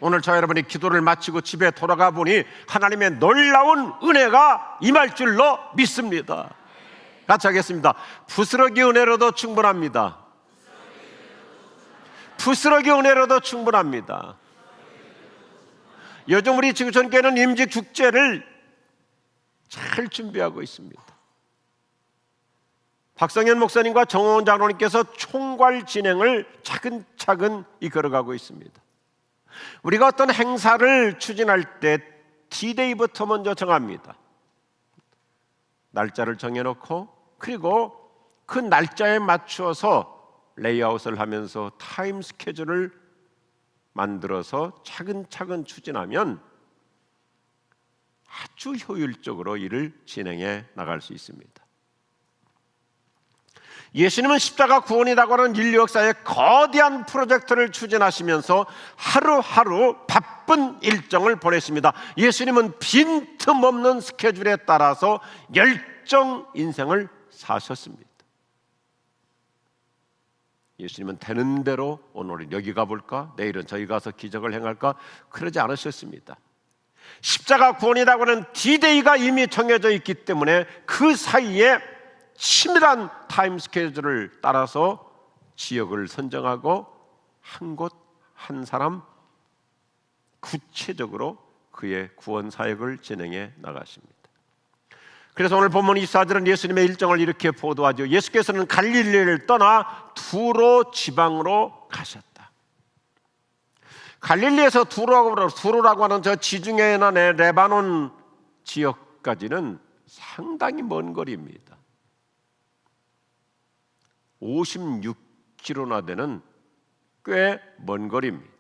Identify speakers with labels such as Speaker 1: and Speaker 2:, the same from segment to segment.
Speaker 1: 오늘 저 여러분이 기도를 마치고 집에 돌아가 보니 하나님의 놀라운 은혜가 임할 줄로 믿습니다. 같이 하겠습니다. 부스러기 은혜로도 충분합니다. 부스러기 은혜로도 충분합니다. 요즘 우리 지구촌교회는 임직 축제를 잘 준비하고 있습니다. 박성현 목사님과 정호원 장로님께서 총괄 진행을 차근차근 이끌어가고 있습니다. 우리가 어떤 행사를 추진할 때 D-Day부터 먼저 정합니다. 날짜를 정해놓고 그리고 그 날짜에 맞추어서 레이아웃을 하면서 타임 스케줄을 만들어서 차근차근 추진하면 아주 효율적으로 일을 진행해 나갈 수 있습니다. 예수님은 십자가 구원이라고 하는 인류 역사의 거대한 프로젝트를 추진하시면서 하루하루 바쁜 일정을 보내십니다. 예수님은 빈틈없는 스케줄에 따라서 열정 인생을 사셨습니다. 예수님은 되는 대로 오늘은 여기 가볼까? 내일은 저기 가서 기적을 행할까? 그러지 않으셨습니다. 십자가 구원이라고 하는 D-Day가 이미 정해져 있기 때문에 그 사이에 치밀한 타임 스케줄을 따라서 지역을 선정하고 한 곳 한 사람 구체적으로 그의 구원 사역을 진행해 나가십니다. 그래서 오늘 본문 이사들은 예수님의 일정을 이렇게 보도하죠. 예수께서는 갈릴리를 떠나 두로 지방으로 가셨다. 갈릴리에서 두로라고 하는 저 지중해나 레바논 지역까지는 상당히 먼 거리입니다. 56km나 되는 꽤 먼 거리입니다.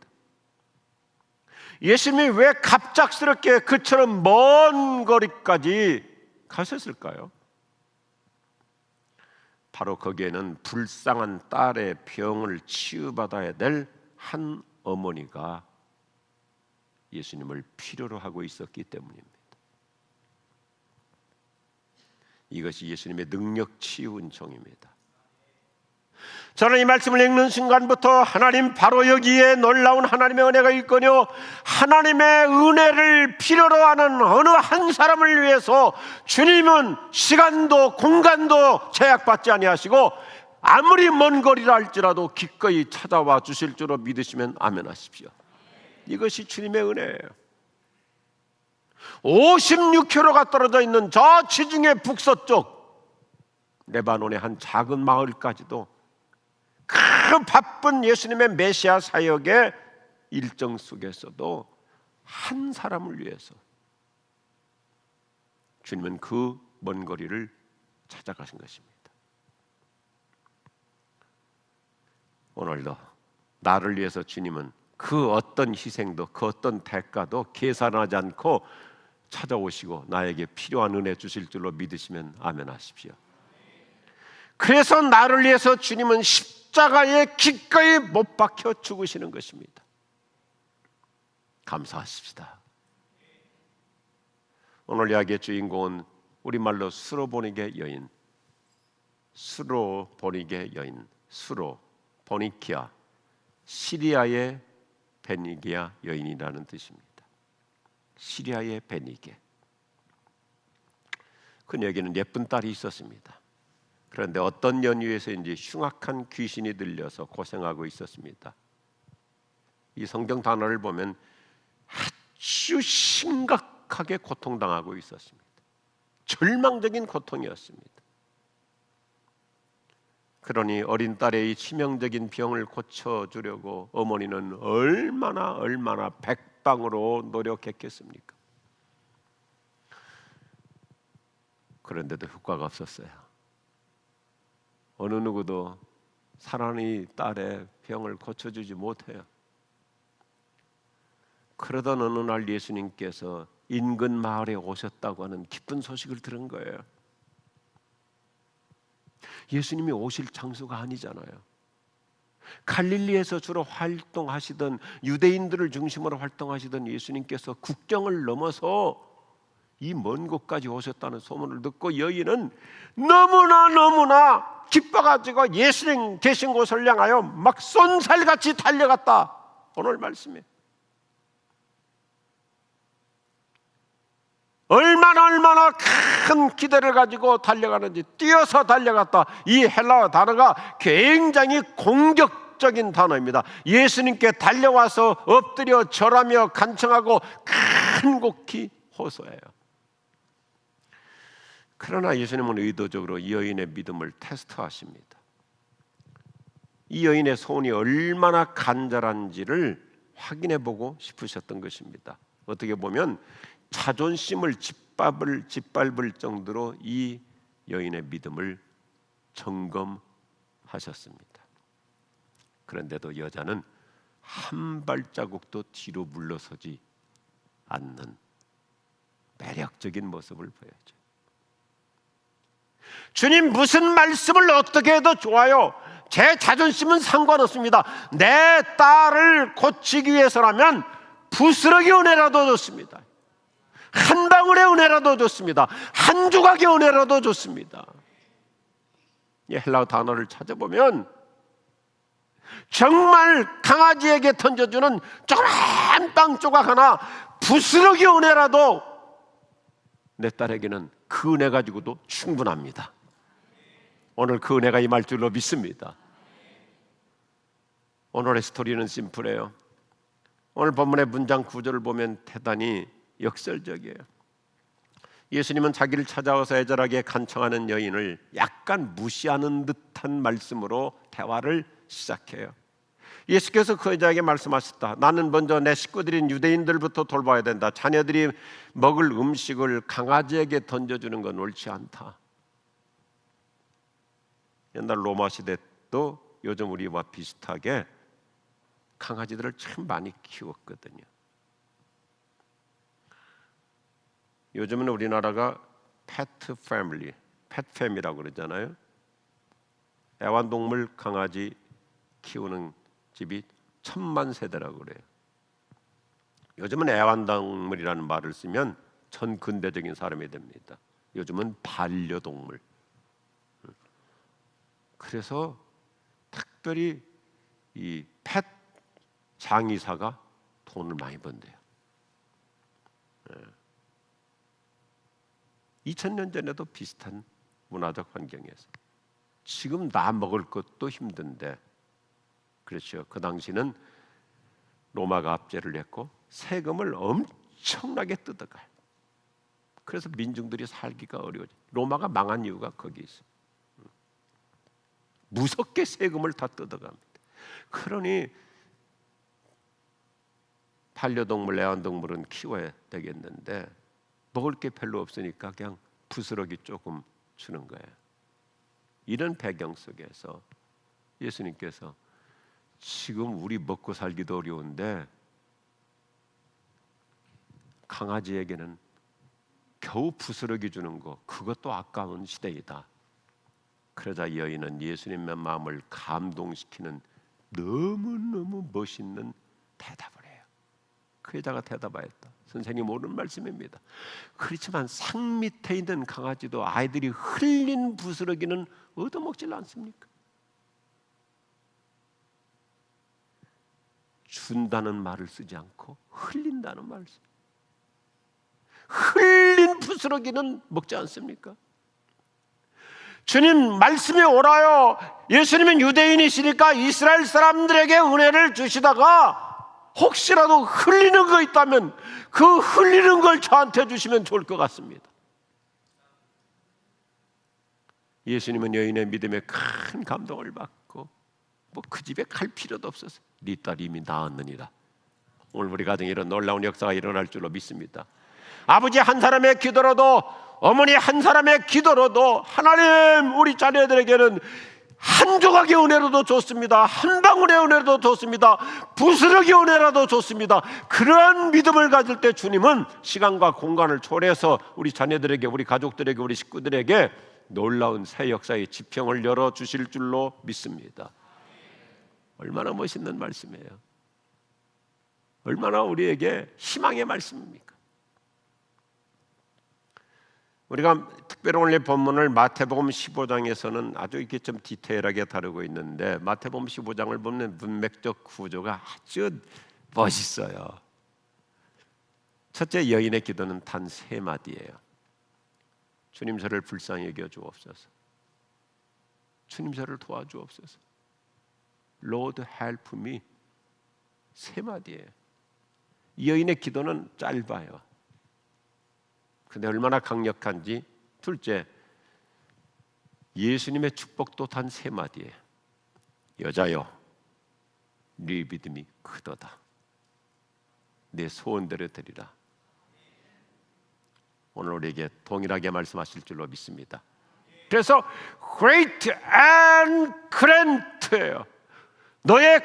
Speaker 1: 예수님이 왜 갑작스럽게 그처럼 먼 거리까지 가셨을까요? 바로 거기에는 불쌍한 딸의 병을 치유받아야 될 한 어머니가 예수님을 필요로 하고 있었기 때문입니다. 이것이 예수님의 능력 치유 은총입니다. 저는 이 말씀을 읽는 순간부터 하나님 바로 여기에 놀라운 하나님의 은혜가 있거니와 하나님의 은혜를 필요로 하는 어느 한 사람을 위해서 주님은 시간도 공간도 제약받지 아니하시고 아무리 먼 거리라 할지라도 기꺼이 찾아와 주실 줄로 믿으시면 아멘 하십시오. 이것이 주님의 은혜예요. 56km가 떨어져 있는 저 지중해 북서쪽 레바논의 한 작은 마을까지도 그 바쁜 예수님의 메시아 사역의 일정 속에서도 한 사람을 위해서 주님은 그 먼 거리를 찾아가신 것입니다. 오늘도 나를 위해서 주님은 그 어떤 희생도 그 어떤 대가도 계산하지 않고 찾아오시고 나에게 필요한 은혜 주실 줄로 믿으시면 아멘 하십시오. 그래서 나를 위해서 주님은 십자가에 기꺼이 못 박혀 죽으시는 것입니다. 감사하십시다. 오늘 이야기의 주인공은 우리말로 수로보니게 여인, 수로보니게 여인, 수로 보니키아, 시리아의 베니게아 여인이라는 뜻입니다. 시리아의 베니게. 그녀에게는 예쁜 딸이 있었습니다. 그런데 어떤 연유에서인지 흉악한 귀신이 들려서 고생하고 있었습니다. 이 성경 단어를 보면 아주 심각하게 고통당하고 있었습니다. 절망적인 고통이었습니다. 그러니 어린 딸의 이 치명적인 병을 고쳐주려고 어머니는 얼마나 백방으로 노력했겠습니까? 그런데도 효과가 없었어요. 어느 누구도 사랑하는 딸의 병을 고쳐주지 못해요. 그러던 어느 날 예수님께서 인근 마을에 오셨다고 하는 기쁜 소식을 들은 거예요. 예수님이 오실 장소가 아니잖아요. 갈릴리에서 주로 활동하시던 유대인들을 중심으로 활동하시던 예수님께서 국경을 넘어서 이 먼 곳까지 오셨다는 소문을 듣고 여인은 너무나 기뻐가지고 예수님 계신 곳을 향하여 막 쏜살같이 달려갔다. 오늘 말씀에 얼마나 큰 기대를 가지고 달려가는지, 뛰어서 달려갔다. 이 헬라어 단어가 굉장히 공격적인 단어입니다. 예수님께 달려와서 엎드려 절하며 간청하고 간곡히 호소해요. 그러나 예수님은 의도적으로 이 여인의 믿음을 테스트하십니다. 이 여인의 소원이 얼마나 간절한지를 확인해보고 싶으셨던 것입니다. 어떻게 보면 자존심을 짓밟을 정도로 이 여인의 믿음을 점검하셨습니다. 그런데도 여자는 한 발자국도 뒤로 물러서지 않는 매력적인 모습을 보여줘요. 주님, 무슨 말씀을 어떻게 해도 좋아요. 제 자존심은 상관없습니다. 내 딸을 고치기 위해서라면 부스러기 은혜라도 좋습니다. 한 방울의 은혜라도 좋습니다. 한 조각의 은혜라도 좋습니다. 이 헬라어 단어를 찾아보면 정말 강아지에게 던져주는 조그만 빵 조각 하나, 부스러기 은혜라도 내 딸에게는 그 은혜 가지고도 충분합니다. 오늘 그 은혜가 임할 줄로 믿습니다. 오늘의 스토리는 심플해요. 오늘 본문의 문장 구조를 보면 대단히 역설적이에요. 예수님은 자기를 찾아와서 애절하게 간청하는 여인을 약간 무시하는 듯한 말씀으로 대화를 시작해요. 예수께서 그 여자에게 말씀하셨다. 나는 먼저 내 식구들인 유대인들부터 돌봐야 된다. 자녀들이 먹을 음식을 강아지에게 던져주는 건 옳지 않다. 옛날 로마 시대도 요즘 우리와 비슷하게 강아지들을 참 많이 키웠거든요. 요즘은 우리나라가 패트 패밀리, 펫팸이라고 그러잖아요. 애완동물 강아지 키우는 집이 1000만 세대라고 그래요. 요즘은 애완동물이라는 말을 쓰면 전 근대적인 사람이 됩니다. 요즘은 반려동물. 그래서 특별히 이 펫 장의사가 돈을 많이 번대요. 2000년 전에도 비슷한 문화적 환경이었어요. 지금 나 먹을 것도 힘든데, 그렇죠. 그 당시는 로마가 압제를 했고 세금을 엄청나게 뜯어가요. 그래서 민중들이 살기가 어려워져. 로마가 망한 이유가 거기 있어요. 무섭게 세금을 다 뜯어갑니다. 그러니 반려동물, 애완동물은 키워야 되겠는데 먹을 게 별로 없으니까 그냥 부스러기 조금 주는 거예요. 이런 배경 속에서 예수님께서 지금 우리 먹고 살기도 어려운데 강아지에게는 겨우 부스러기 주는 거, 그것도 아까운 시대이다. 그러자 이 여인은 예수님의 마음을 감동시키는 너무너무 멋있는 대답을 해요. 그 여자가 대답하였다. 선생님 옳은 말씀입니다. 그렇지만 상 밑에 있는 강아지도 아이들이 흘린 부스러기는 얻어먹질 않습니까? 준다는 말을 쓰지 않고 흘린다는 말을 써요. 흘린 부스러기는 먹지 않습니까? 주님 말씀이 옳아요. 예수님은 유대인이시니까 이스라엘 사람들에게 은혜를 주시다가 혹시라도 흘리는 거 있다면 그 흘리는 걸 저한테 주시면 좋을 것 같습니다. 예수님은 여인의 믿음에 큰 감동을 받고 뭐 그 집에 갈 필요도 없었어요. 네 딸이 이미 나았느니라. 오늘 우리 가정에 이런 놀라운 역사가 일어날 줄로 믿습니다. 아버지 한 사람의 기도로도, 어머니 한 사람의 기도로도 하나님 우리 자녀들에게는 한 조각의 은혜로도 좋습니다. 한 방울의 은혜로도 좋습니다. 부스러기 은혜라도 좋습니다. 그러한 믿음을 가질 때 주님은 시간과 공간을 초월해서 우리 자녀들에게, 우리 가족들에게, 우리 식구들에게 놀라운 새 역사의 지평을 열어주실 줄로 믿습니다. 얼마나 멋있는 말씀이에요. 얼마나 우리에게 희망의 말씀입니까? 우리가 특별히 오늘 본문을 마태복음 15장에서는 아주 이렇게 좀 디테일하게 다루고 있는데, 마태복음 15장을 보면 문맥적 구조가 아주 멋있어요. 첫째, 여인의 기도는 단 세 마디예요. 주님, 저를 불쌍히 여겨 주옵소서. 주님, 저를 도와주옵소서. Lord help me. 세 마디예요. 여인의 기도는 짧아요. 근데 얼마나 강력한지. 둘째, 예수님의 축복도 단 세 마디예요. 여자여, 네 믿음이 크도다. 내 소원대로 되리라. 오늘 우리에게 동일하게 말씀하실 줄로 믿습니다. 그래서 great and grant예요. 너의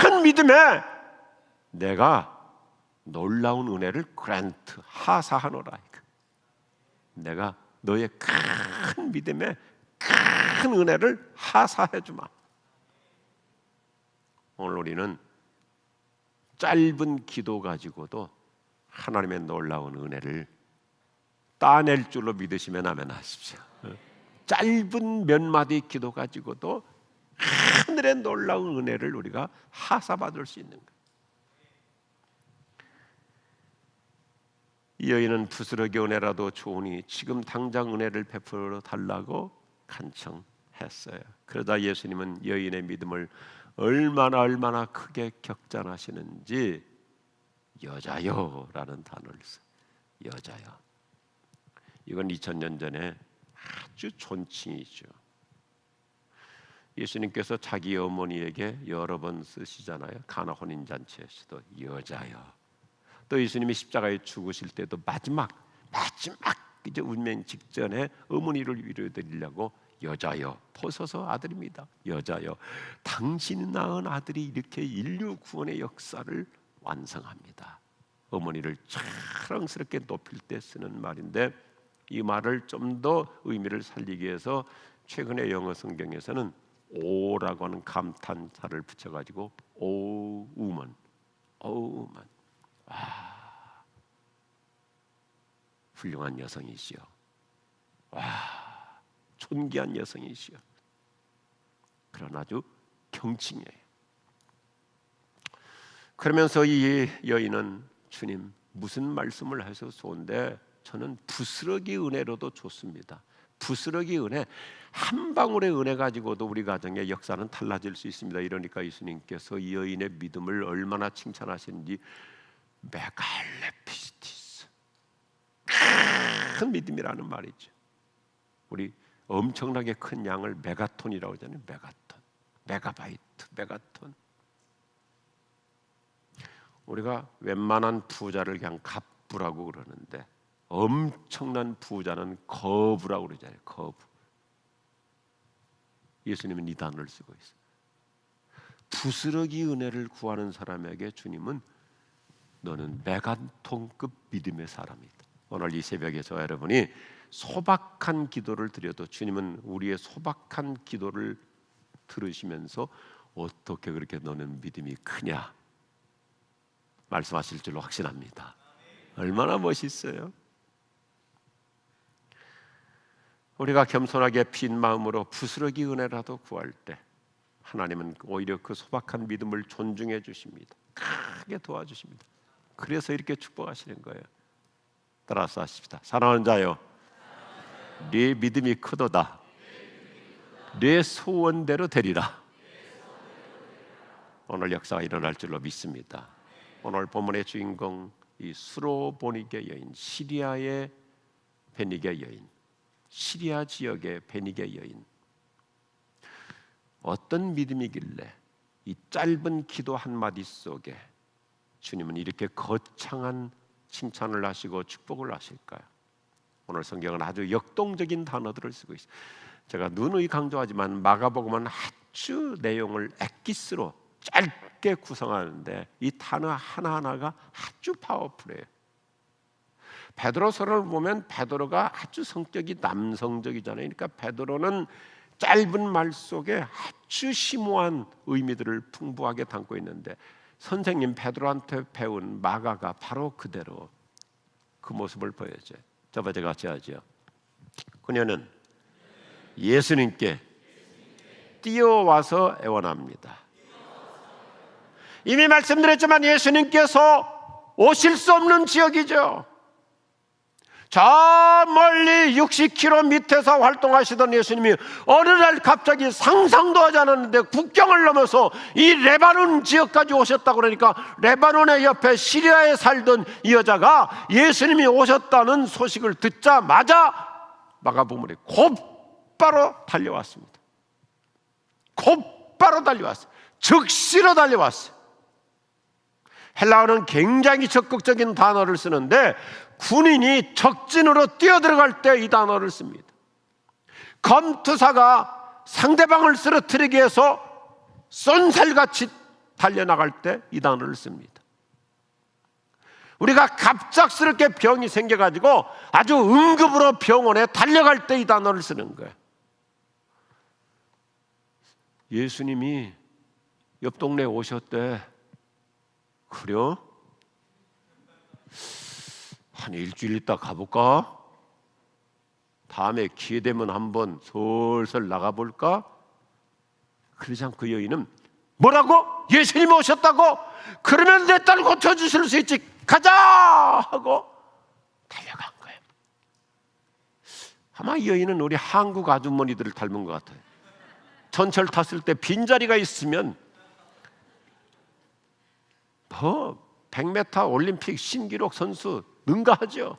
Speaker 1: 큰 믿음에 내가 놀라운 은혜를 grant, 하사하노라. 내가 너의 큰 믿음에 큰 은혜를 하사해 주마. 오늘 우리는 짧은 기도 가지고도 하나님의 놀라운 은혜를 따낼 줄로 믿으시면 아멘 하십시오. 짧은 몇 마디 기도 가지고도 하늘의 놀라운 은혜를 우리가 하사받을 수 있는 거예요. 이 여인은 부스러기 은혜라도 좋으니 지금 당장 은혜를 베풀어 달라고 간청했어요. 그러다 예수님은 여인의 믿음을 얼마나 크게 격찬하시는지 여자여라는 단어를 써요. 여자여. 이건 2000년 전에 아주 존칭이죠. 예수님께서 자기 어머니에게 여러 번 쓰시잖아요. 가나 혼인잔치에서도 여자여. 또 예수님이 십자가에 죽으실 때도 마지막 이제 운명 직전에 어머니를 위로드리려고 여자여, 보소서 아들입니다. 여자여, 당신이 낳은 아들이 이렇게 인류 구원의 역사를 완성합니다. 어머니를 자랑스럽게 높일 때 쓰는 말인데, 이 말을 좀 더 의미를 살리기 위해서 최근에 영어 성경에서는 오라고 하는 감탄사를 붙여가지고 오 우먼, 오 우먼. 와, 훌륭한 여성이시여. 와, 존귀한 여성이시여. 그러나 아주 경칭해요. 그러면서 이 여인은 주님 무슨 말씀을 해서 좋은데 저는 부스러기 은혜로도 좋습니다. 부스러기 은혜, 한 방울의 은혜 가지고도 우리 가정의 역사는 달라질 수 있습니다. 이러니까 예수님께서 이 여인의 믿음을 얼마나 칭찬하시는지, 메갈레피스티스, 큰 믿음이라는 말이죠. 우리 엄청나게 큰 양을 메가톤이라고 하잖아요. 메가톤, 메가바이트, 메가톤. 우리가 웬만한 부자를 그냥 갑부라고 그러는데 엄청난 부자는 거부라고 그러잖아요. 거부. 예수님은 이 단어를 쓰고 있어요. 부스러기 은혜를 구하는 사람에게 주님은 너는 메가톤급 믿음의 사람이다. 오늘 이 새벽에 저 여러분이 소박한 기도를 드려도 주님은 우리의 소박한 기도를 들으시면서 어떻게 그렇게 너는 믿음이 크냐 말씀하실 줄로 확신합니다. 얼마나 멋있어요. 우리가 겸손하게 빈 마음으로 부스러기 은혜라도 구할 때 하나님은 오히려 그 소박한 믿음을 존중해 주십니다. 크게 도와주십니다. 그래서 이렇게 축복하시는 거예요. 따라서 하십시다. 사랑하는 자여, 네 믿음이 크도다. 네 소원대로 되리라. 오늘 역사가 일어날 줄로 믿습니다. 오늘 본문의 주인공, 이 수로보니게 여인, 시리아의 베니게 여인, 시리아 지역의 베니게 여인, 어떤 믿음이길래 이 짧은 기도 한마디 속에 주님은 이렇게 거창한 칭찬을 하시고 축복을 하실까요? 오늘 성경은 아주 역동적인 단어들을 쓰고 있어요. 제가 누누이 강조하지만 마가복음은 아주 내용을 엑기스로 짧게 구성하는데 이 단어 하나하나가 아주 파워풀해요. 베드로서를 보면 베드로가 아주 성격이 남성적이잖아요. 그러니까 베드로는 짧은 말 속에 아주 심오한 의미들을 풍부하게 담고 있는데 선생님 베드로한테 배운 마가가 바로 그대로 그 모습을 보여줘요. 저번에 같이 하죠. 그녀는 예수님께 뛰어와서 애원합니다. 이미 말씀드렸지만 예수님께서 오실 수 없는 지역이죠. 저 멀리 60km 밑에서 활동하시던 예수님이 어느 날 갑자기 상상도 하지 않았는데 국경을 넘어서 이 레바논 지역까지 오셨다고 그러니까 레바논의 옆에 시리아에 살던 이 여자가 예수님이 오셨다는 소식을 듣자마자 마가복음에 곧바로 달려왔습니다. 곧바로 달려왔어요. 즉시로 달려왔어요. 헬라어는 굉장히 적극적인 단어를 쓰는데 군인이 적진으로 뛰어들어갈 때 이 단어를 씁니다. 검투사가 상대방을 쓰러뜨리기 위해서 쏜살같이 달려나갈 때 이 단어를 씁니다. 우리가 갑작스럽게 병이 생겨가지고 아주 응급으로 병원에 달려갈 때 이 단어를 쓰는 거예요. 예수님이 옆 동네에 오셨대. 그래요? 한 일주일 있다 가볼까? 다음에 기회 되면 한번 솔솔 나가볼까? 그러지 않고 그 여인은 뭐라고? 예수님이 오셨다고? 그러면 내 딸 고쳐주실 수 있지, 가자! 하고 달려간 거예요. 아마 이 여인은 우리 한국 아주머니들을 닮은 것 같아요. 전철 탔을 때 빈자리가 있으면 100m 올림픽 신기록 선수 능가하죠.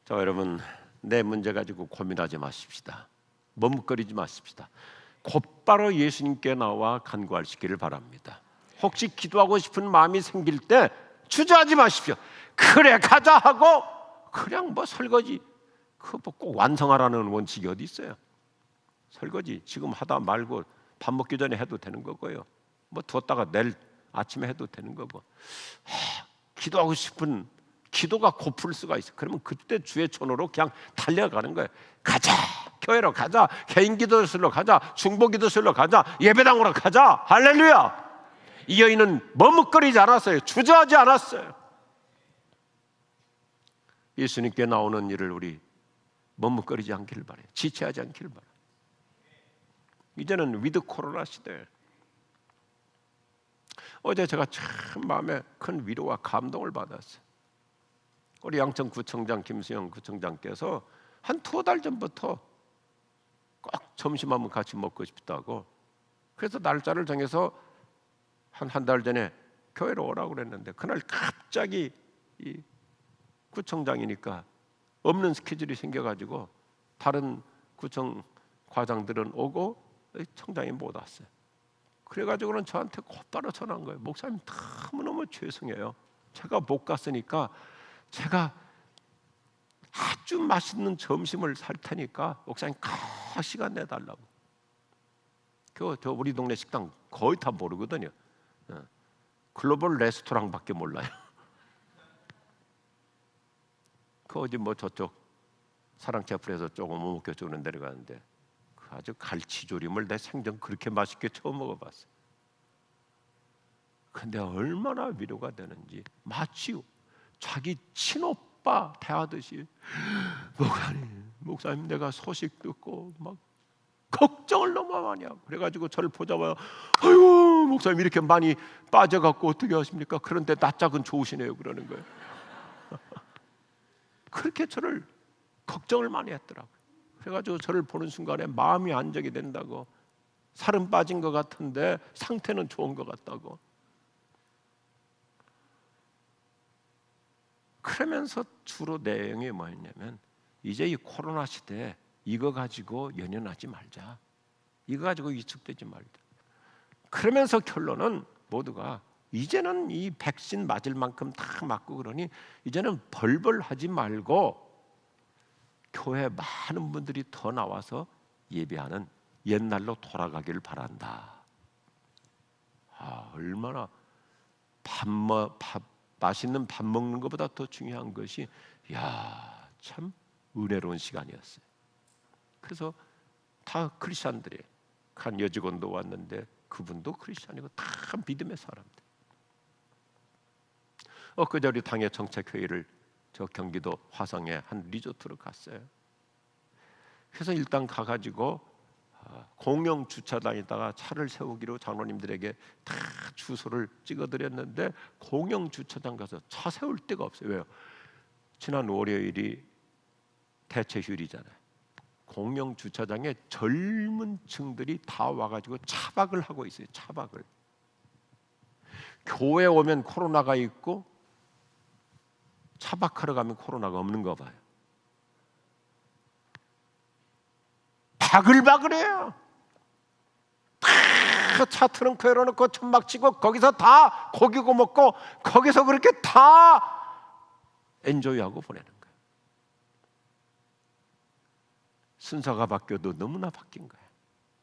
Speaker 1: 자, 여러분, 내 문제 가지고 고민하지 마십시다. 머뭇거리지 마십시다. 곧바로 예수님께 나와 간구하시기를 바랍니다. 혹시 기도하고 싶은 마음이 생길 때 주저하지 마십시오. 그래 가자 하고 그냥 설거지 그거 꼭 완성하라는 원칙이 어디 있어요? 설거지 지금 하다 말고 밥 먹기 전에 해도 되는 거고요. 두었다가 내일 아침에 해도 되는 거고. 기도하고 싶은 기도가 고플 수가 있어. 그러면 그때 주의 손으로 그냥 달려가는 거예요. 가자, 교회로 가자, 개인 기도실로 가자, 중보 기도실로 가자, 예배당으로 가자. 할렐루야. 이 여인은 머뭇거리지 않았어요. 주저하지 않았어요. 예수님께 나오는 일을 우리 머뭇거리지 않기를 바라요. 지체하지 않기를 바라요. 이제는 위드 코로나 시대. 어제 제가 참 마음에 큰 위로와 감동을 받았어요. 우리 양천구청장 김수영 구청장께서 한 2달 전부터 꼭 점심 한번 같이 먹고 싶다고, 그래서 날짜를 정해서 한 달 전에 교회로 오라고 그랬는데 그날 갑자기 이 구청장이니까 없는 스케줄이 생겨가지고 다른 구청 과장들은 오고 청장이 못 왔어요. 그래가지고는 저한테 곧바로 전화한 거예요. 목사님 너무너무 죄송해요. 제가 못 갔으니까 제가 아주 맛있는 점심을 살 테니까 목사님 시간 내달라고. 저 우리 동네 식당 거의 다 모르거든요. 글로벌 레스토랑밖에 몰라요. 그 어디 저쪽 사랑캐플에서 조금 먹겨 주는 데를 가는데 아주 갈치조림을 내 생전 그렇게 맛있게 처음 먹어봤어요. 근데 얼마나 위로가 되는지, 마치 자기 친오빠 대하듯이 목사님 내가 소식 듣고 막 걱정을 너무 많이 하고, 그래가지고 저를 보자마자 아이고 목사님 이렇게 많이 빠져갖고 어떻게 하십니까? 그런데 낯짝은 좋으시네요 그러는 거예요. 그렇게 저를 걱정을 많이 했더라고요. 그래가지고 저를 보는 순간에 마음이 안정이 된다고, 살은 빠진 것 같은데 상태는 좋은 것 같다고. 그러면서 주로 내용이 뭐였냐면, 이제 이 코로나 시대에 이거 가지고 연연하지 말자, 이거 가지고 위축되지 말자. 그러면서 결론은 모두가 이제는 이 백신 맞을 만큼 다 맞고 그러니 이제는 벌벌 하지 말고 교회 많은 분들이 더 나와서 예배하는 옛날로 돌아가기를 바란다. 얼마나 맛있는 밥 먹는 것보다 더 중요한 것이, 참 은혜로운 시간이었어요. 그래서 다 크리스찬들이, 한 여직원도 왔는데 그분도 크리스찬이고 다 믿음의 사람들. 엊그제 우리 당의 정책회의를 저 경기도 화성에 한 리조트로 갔어요. 그래서 일단 가가지고 공영 주차장에다가 차를 세우기로 장로님들에게 다 주소를 찍어드렸는데 공영 주차장 가서 차 세울 데가 없어요. 왜요? 지난 월요일이 대체휴일이잖아요. 공영 주차장에 젊은 층들이 다 와가지고 차박을 하고 있어요. 차박을. 교회 오면 코로나가 있고 차박하러 가면 코로나가 없는 거 봐요. 바글바글해요. 다 차 트렁크에 넣어놓고 천막 치고 거기서 다 고기 구워 먹고 거기서 그렇게 다 엔조이하고 보내는 거예요. 순서가 바뀌어도 너무나 바뀐 거예요.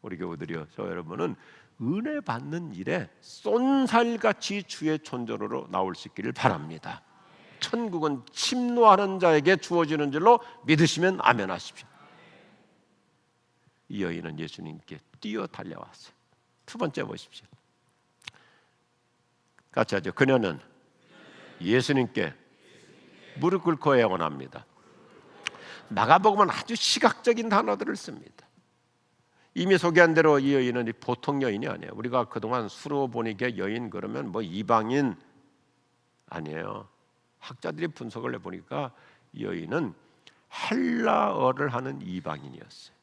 Speaker 1: 우리 교우들이요, 저 여러분은 은혜 받는 일에 쏜살같이 주의 존재로 나올 수 있기를 바랍니다. 천국은 침노하는 자에게 주어지는 줄로 믿으시면 아멘 하십시오. 이 여인은 예수님께 뛰어 달려왔어요. 두 번째 보십시오. 같이 하죠. 그녀는 예수님께 무릎 꿇고 애원합니다. 마가복음은 아주 시각적인 단어들을 씁니다. 이미 소개한 대로 이 여인은 보통 여인이 아니에요. 우리가 그동안 수로보니게 여인 그러면 뭐 이방인 아니에요. 학자들이 분석을 해보니까 이 여인은 헬라어를 하는 이방인이었어요.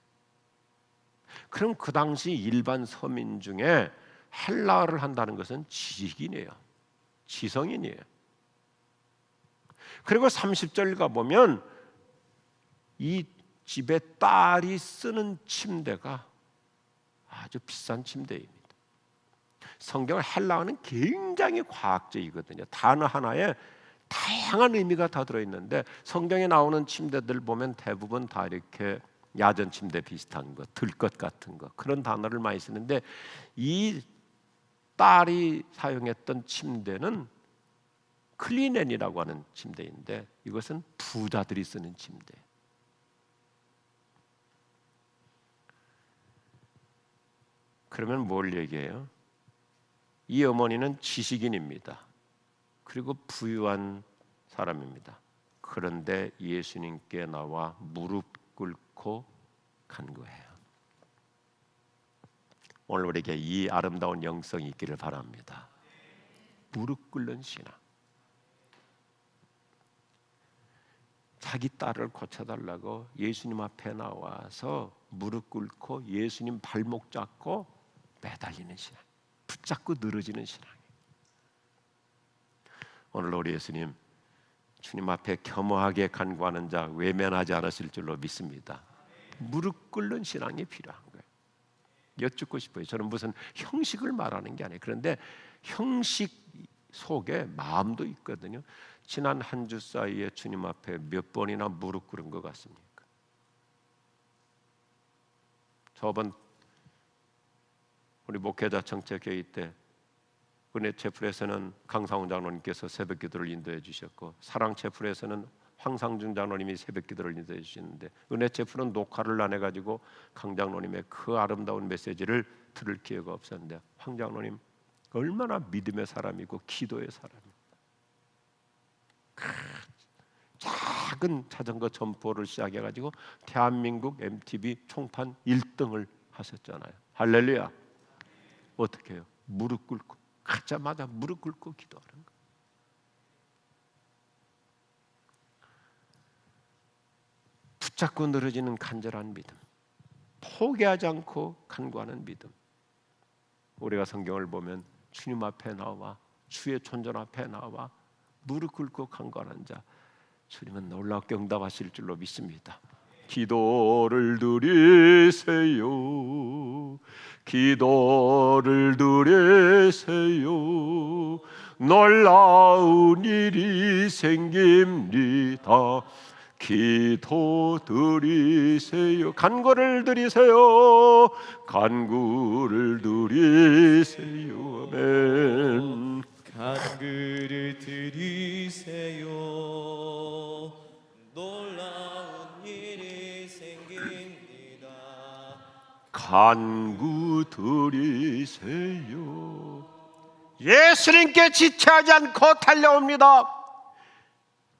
Speaker 1: 그럼 그 당시 일반 서민 중에 헬라어를 한다는 것은 지식인이에요. 지성인이에요. 그리고 30절 가보면 이 집에 딸이 쓰는 침대가 아주 비싼 침대입니다. 성경을 헬라어는 굉장히 과학적이거든요. 단어 하나에 다양한 의미가 다 들어있는데 성경에 나오는 침대들 보면 대부분 다 이렇게 야전 침대 비슷한 거, 들것 같은 거 그런 단어를 많이 쓰는데 이 딸이 사용했던 침대는 클리넨이라고 하는 침대인데 이것은 부자들이 쓰는 침대. 그러면 뭘 얘기해요? 이 어머니는 지식인입니다. 그리고 부유한 사람입니다. 그런데 예수님께 나와 무릎 꿇고 간 거예요. 오늘 우리에게 이 아름다운 영성이 있기를 바랍니다. 무릎 꿇는 신앙. 자기 딸을 고쳐달라고 예수님 앞에 나와서 무릎 꿇고 예수님 발목 잡고 매달리는 신앙, 붙잡고 늘어지는 신앙. 오늘 우리 예수님 주님 앞에 겸허하게 간구하는 자 외면하지 않으실 줄로 믿습니다. 무릎 꿇는 신앙이 필요한 거예요. 여쭙고 싶어요. 저는 무슨 형식을 말하는 게 아니에요. 그런데 형식 속에 마음도 있거든요. 지난 한 주 사이에 주님 앞에 몇 번이나 무릎 꿇은 것 같습니까? 저번 우리 목회자 청책회의 때 은혜 채플에서는 강상훈 장로님께서 새벽 기도를 인도해 주셨고 사랑 채플에서는 황상중 장로님이 새벽 기도를 인도해 주시는데 은혜 채플은 녹화를 안 해가지고 강 장로님의 그 아름다운 메시지를 들을 기회가 없었는데 황 장로님 얼마나 믿음의 사람이고 기도의 사람이고 작은 자전거 점포를 시작해가지고 대한민국 MTV 총판 1등을 하셨잖아요. 할렐루야. 어떻게 해요? 무릎 꿇고 가자마자 무릎 꿇고 기도하는 거예요. 붙잡고 늘어지는 간절한 믿음, 포기하지 않고 간구하는 믿음. 우리가 성경을 보면 주님 앞에 나와 주의 존전 앞에 나와 무릎 꿇고 간구하는 자 주님은 놀랍게 응답하실 줄로 믿습니다. 기도를 드리세요. 기도를 드리세요. 놀라운 일이 생깁니다. 기도 드리세요. 간구를 드리세요. 간구를 드리세요. 아멘.
Speaker 2: 간구를 드리세요. 놀라운 일이 생깁니다.
Speaker 1: 간구 드리세요. 예수님께 지체하지 않고 달려옵니다.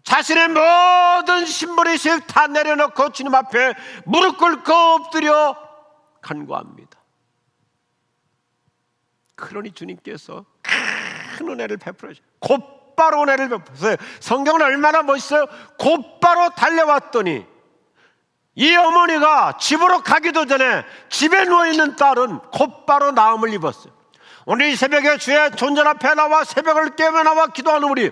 Speaker 1: 자신의 모든 신분의식 다 내려놓고 주님 앞에 무릎 꿇고 엎드려 간구합니다. 그러니 주님께서 큰 은혜를 베풀어주세요. 곧바로 은혜를 베풀었어요. 성경은 얼마나 멋있어요. 곧바로 달려왔더니 이 어머니가 집으로 가기도 전에 집에 누워있는 딸은 곧바로 나음을 입었어요. 오늘 이 새벽에 주의 존전 앞에 나와 새벽을 깨며 나와 기도하는 우리,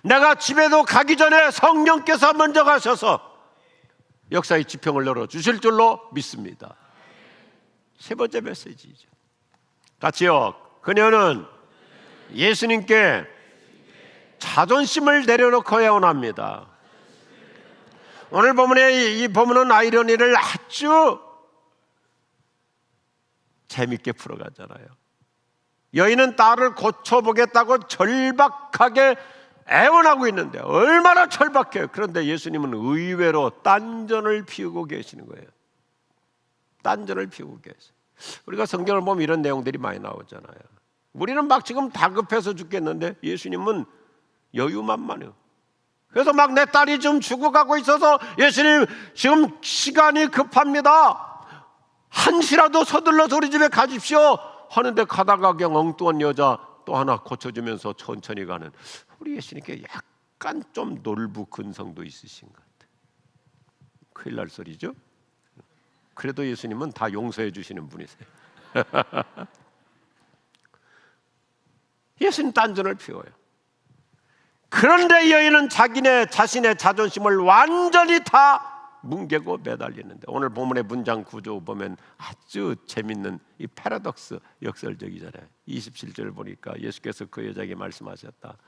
Speaker 1: 내가 집에도 가기 전에 성령께서 먼저 가셔서 역사의 지평을 열어주실 줄로 믿습니다. 세 번째 메시지죠. 같이요. 그녀는 예수님께 자존심을 내려놓고 애원합니다. 오늘 본문의 이 본문은 아이러니를 아주 재밌게 풀어가잖아요. 여인은 딸을 고쳐보겠다고 절박하게 애원하고 있는데 얼마나 절박해요. 그런데 예수님은 의외로 딴전을 피우고 계시는 거예요. 딴전을 피우고 계세요. 우리가 성경을 보면 이런 내용들이 많이 나오잖아요. 우리는 막 지금 다급해서 죽겠는데 예수님은 여유만만해요. 그래서 막 내 딸이 좀 죽어가고 있어서 예수님 지금 시간이 급합니다. 한시라도 서둘러서 우리 집에 가십시오 하는데 가다가 그냥 엉뚱한 여자 또 하나 고쳐주면서 천천히 가는 우리 예수님께 약간 좀 놀부 근성도 있으신 것 같아요. 큰일 날 소리죠. 그래도 예수님은 다 용서해 주시는 분이세요. 예수님 딴전을 피워요. 그런데 여인은 자신의 자존심을 완전히 다 뭉개고 매달리는데, 오늘 본문의 문장 구조 보면 아주 재밌는 이 패러독스 역설적이잖아요. 27절 보니까 예수께서 그 여자에게 말씀하셨다.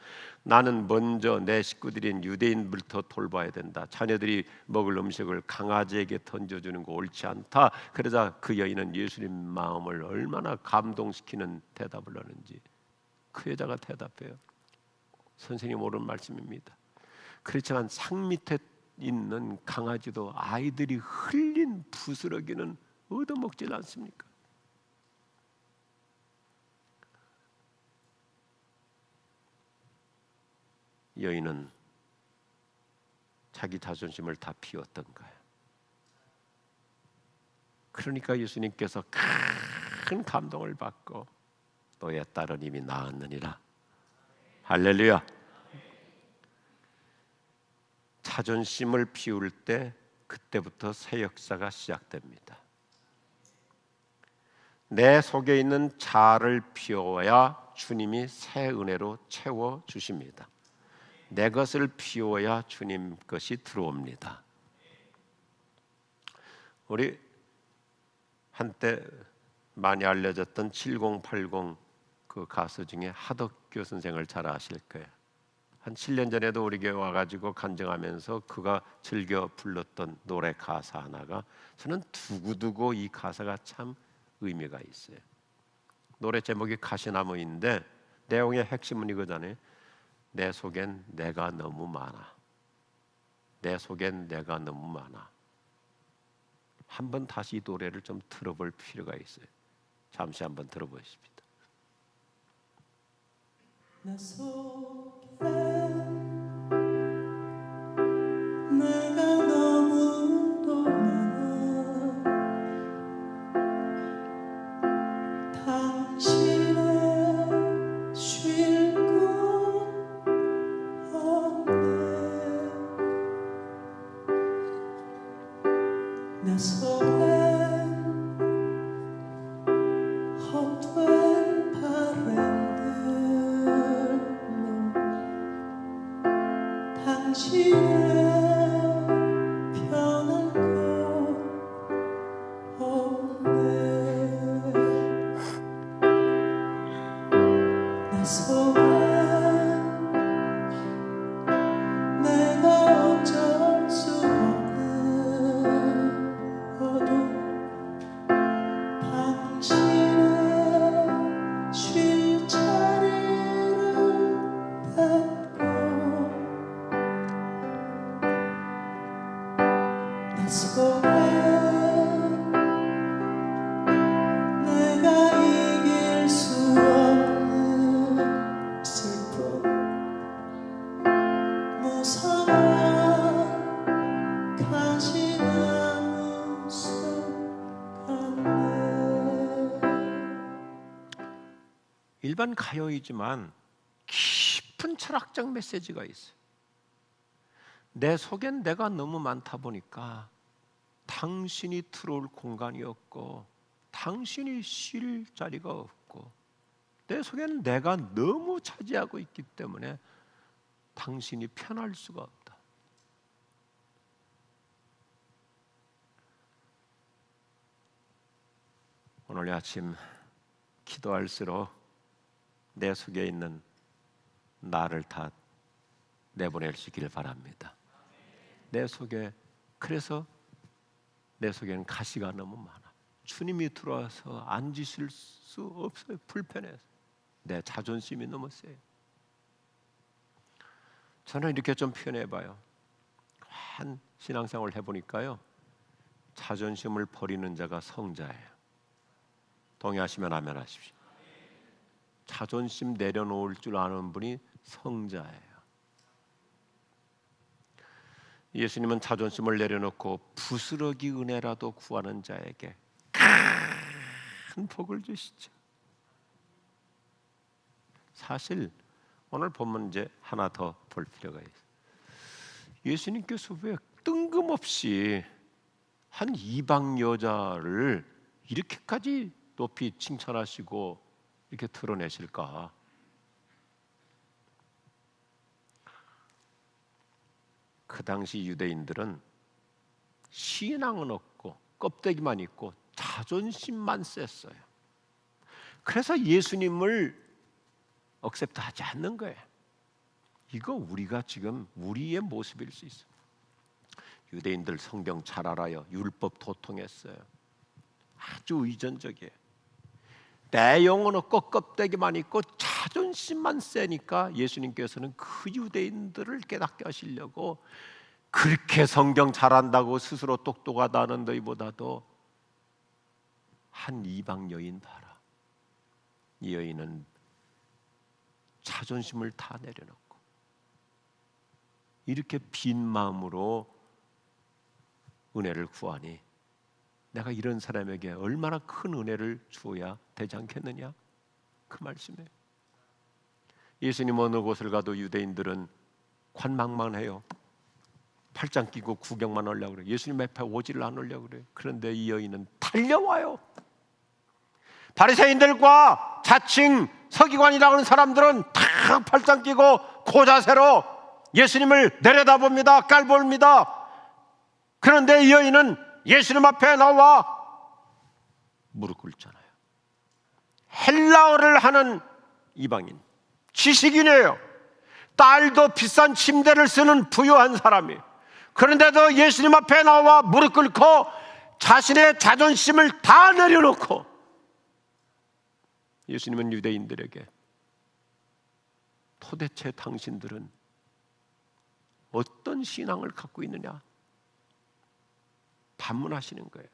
Speaker 1: 나는 먼저 내 식구들인 유대인부터 돌봐야 된다. 자녀들이 먹을 음식을 강아지에게 던져주는 거 옳지 않다. 그러자 그 여인은 예수님 마음을 얼마나 감동시키는 대답을 하는지, 그 여자가 대답해요. 선생님 옳은 말씀입니다. 그렇지만 상 밑에 있는 강아지도 아이들이 흘린 부스러기는 얻어먹질 않습니까? 여인은 자기 자존심을 다 피웠던 거예요. 그러니까 예수님께서 큰 감동을 받고 너의 딸은 이미 나았느니라. 할렐루야. 자존심을 피울 때 그때부터 새 역사가 시작됩니다. 내 속에 있는 자아를 피워야 주님이 새 은혜로 채워 주십니다. 내 것을 피워야 주님 것이 들어옵니다. 우리 한때 많이 알려졌던 7080 그 가수 중에 하덕규 선생을 잘 아실 거예요. 한 7년 전에도 우리 교회 와가지고 간증하면서 그가 즐겨 불렀던 노래 가사 하나가, 저는 두고두고 이 가사가 참 의미가 있어요. 노래 제목이 가시나무인데 내용의 핵심은 이거잖아요. 내 속엔 내가 너무 많아. 내 속엔 내가 너무 많아. 한번 다시 이 노래를 좀 들어볼 필요가 있어요. 잠시 한번 들어보십시오.
Speaker 2: 내 속에 내가 너무도 많아. 당신의 쉴 곳 없네. 내 속에 헛된 바램들로 당신의 편한 곳 없네. 내 속에 내가 어쩔 수 없는 어둠, 당신의 쉴 자리를 뺏고 내 속에 내가 이길 수 없는 슬픔, 무성한 가시나무 숲 같네.
Speaker 1: 일반 가요이지만 깊은 철학적 메시지가 있어요. 내 속엔 내가 너무 많다 보니까 당신이 들어올 공간이 없고 당신이 쉴 자리가 없고 내 속엔 내가 너무 차지하고 있기 때문에 당신이 편할 수가 없다. 오늘 아침 기도할수록 내 속에 있는 나를 다 내보낼 수 있기를 바랍니다. 내 속에, 그래서 내 속에는 가시가 너무 많아. 주님이 들어와서 앉으실 수 없어요. 불편해서. 내 자존심이 너무 세요. 저는 이렇게 좀 표현해봐요. 한 신앙생활을 해보니까요, 자존심을 버리는 자가 성자예요. 동의하시면 아멘 하십시오. 자존심 내려놓을 줄 아는 분이 성자예요. 예수님은 자존심을 내려놓고 부스러기 은혜라도 구하는 자에게 큰 복을 주시죠. 사실 오늘 본문 이제 하나 더 볼 필요가 있어요. 예수님께서 왜 뜬금없이 한 이방 여자를 이렇게까지 높이 칭찬하시고 이렇게 드러내실까? 그 당시 유대인들은 신앙은 없고 껍데기만 있고 자존심만 셌어요. 그래서 예수님을 억셉트하지 않는 거예요. 이거 우리가 지금 우리의 모습일 수 있어요. 유대인들 성경 잘 알아요. 율법 도통했어요. 아주 의존적이에요. 내용은 없고 껍데기만 있고 자존심만 세니까 예수님께서는 그 유대인들을 깨닫게 하시려고 그렇게 성경 잘한다고 스스로 똑똑하다는 너희보다도 한 이방 여인 봐라. 이 여인은 자존심을 다 내려놓고 이렇게 빈 마음으로 은혜를 구하니 내가 이런 사람에게 얼마나 큰 은혜를 주어야 되지 않겠느냐? 그 말씀이에요. 예수님 어느 곳을 가도 유대인들은 관망만 해요. 팔짱 끼고 구경만 하려고 그래요. 예수님 앞에 오지를 않으려고 그래요. 그런데 이 여인은 달려와요. 바리새인들과 자칭 서기관이라고 하는 사람들은 다 팔짱 끼고 고자세로 예수님을 내려다봅니다. 깔봅니다. 그런데 이 여인은 예수님 앞에 나와 무릎 꿇잖아요. 헬라어를 하는 이방인, 지식인이에요. 딸도 비싼 침대를 쓰는 부유한 사람이에요. 그런데도 예수님 앞에 나와 무릎 꿇고 자신의 자존심을 다 내려놓고 예수님은 유대인들에게 도대체 당신들은 어떤 신앙을 갖고 있느냐 반문하시는 거예요.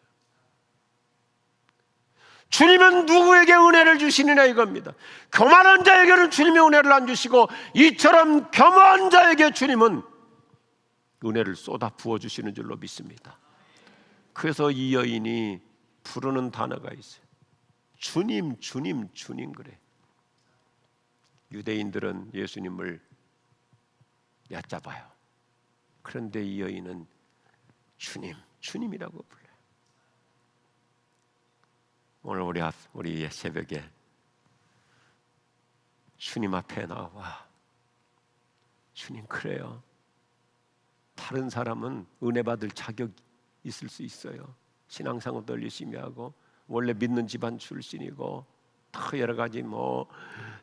Speaker 1: 주님은 누구에게 은혜를 주시느냐 이겁니다. 교만한 자에게는 주님이 은혜를 안 주시고 이처럼 겸허한 자에게 주님은 은혜를 쏟아 부어주시는 줄로 믿습니다. 그래서 이 여인이 부르는 단어가 있어요. 주님, 주님, 주님 그래. 유대인들은 예수님을 얕잡아요. 그런데 이 여인은 주님, 주님이라고 불러요. 오늘 우리 새벽에 주님 앞에 나와 주님 그래요. 다른 사람은 은혜 받을 자격 있을 수 있어요. 신앙생활도 열심히 하고 원래 믿는 집안 출신이고 다 여러 가지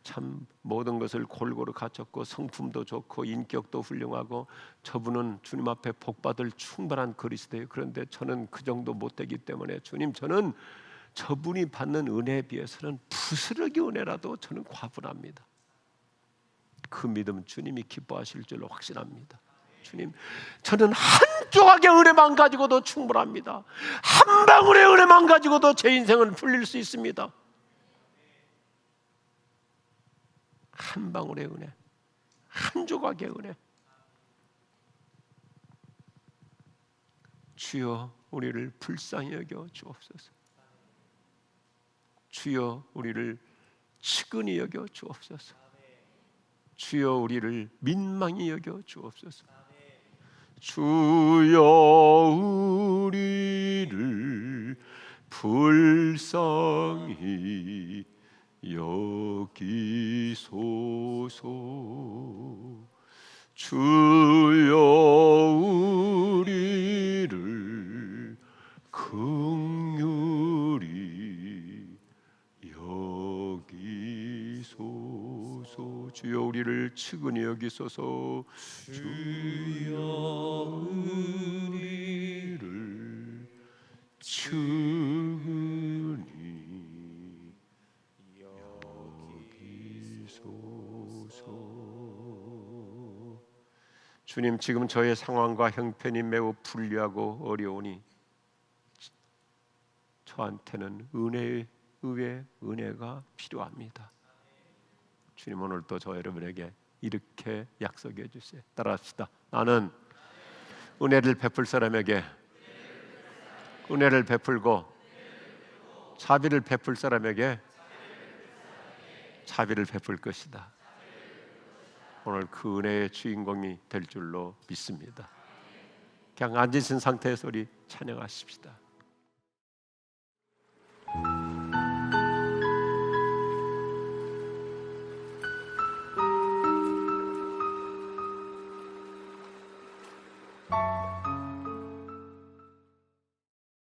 Speaker 1: 참 모든 것을 골고루 갖췄고 성품도 좋고 인격도 훌륭하고 저분은 주님 앞에 복 받을 충분한 그리스도예요. 그런데 저는 그 정도 못 되기 때문에 주님 저는 저분이 받는 은혜에 비해서는 부스러기 은혜라도 저는 과분합니다. 그 믿음 주님이 기뻐하실 줄로 확신합니다. 주님 저는 한 조각의 은혜만 가지고도 충분합니다. 한 방울의 은혜만 가지고도 제 인생은 풀릴 수 있습니다. 한 방울의 은혜, 한 조각의 은혜. 주여 우리를 불쌍히 여겨 주옵소서. 주여 우리를 측은히 여겨 주옵소서. 주여 우리를 민망히 여겨 주옵소서. 주여 우리를 불쌍히 여기소서. 주여 우리를 긍휼히 여기소서. 주여 우리를 측은히 여기소서. 주여 우리를 측은히 여기소서. 주님, 지금 저의 상황과 형편이 매우 불리하고 어려우니 저한테는 의외의 은혜가 필요합니다. 주님, 오늘도 저 여러분에게 이렇게 약속해 주세요. 따라합시다. 나는 은혜를 베풀 사람에게 은혜를 베풀고 자비를 베풀 사람에게 자비를 베풀 것이다. 오늘 그 은혜의 주인공이 될 줄로 믿습니다. 그냥 앉으신 상태에서 우리 찬양하십시다.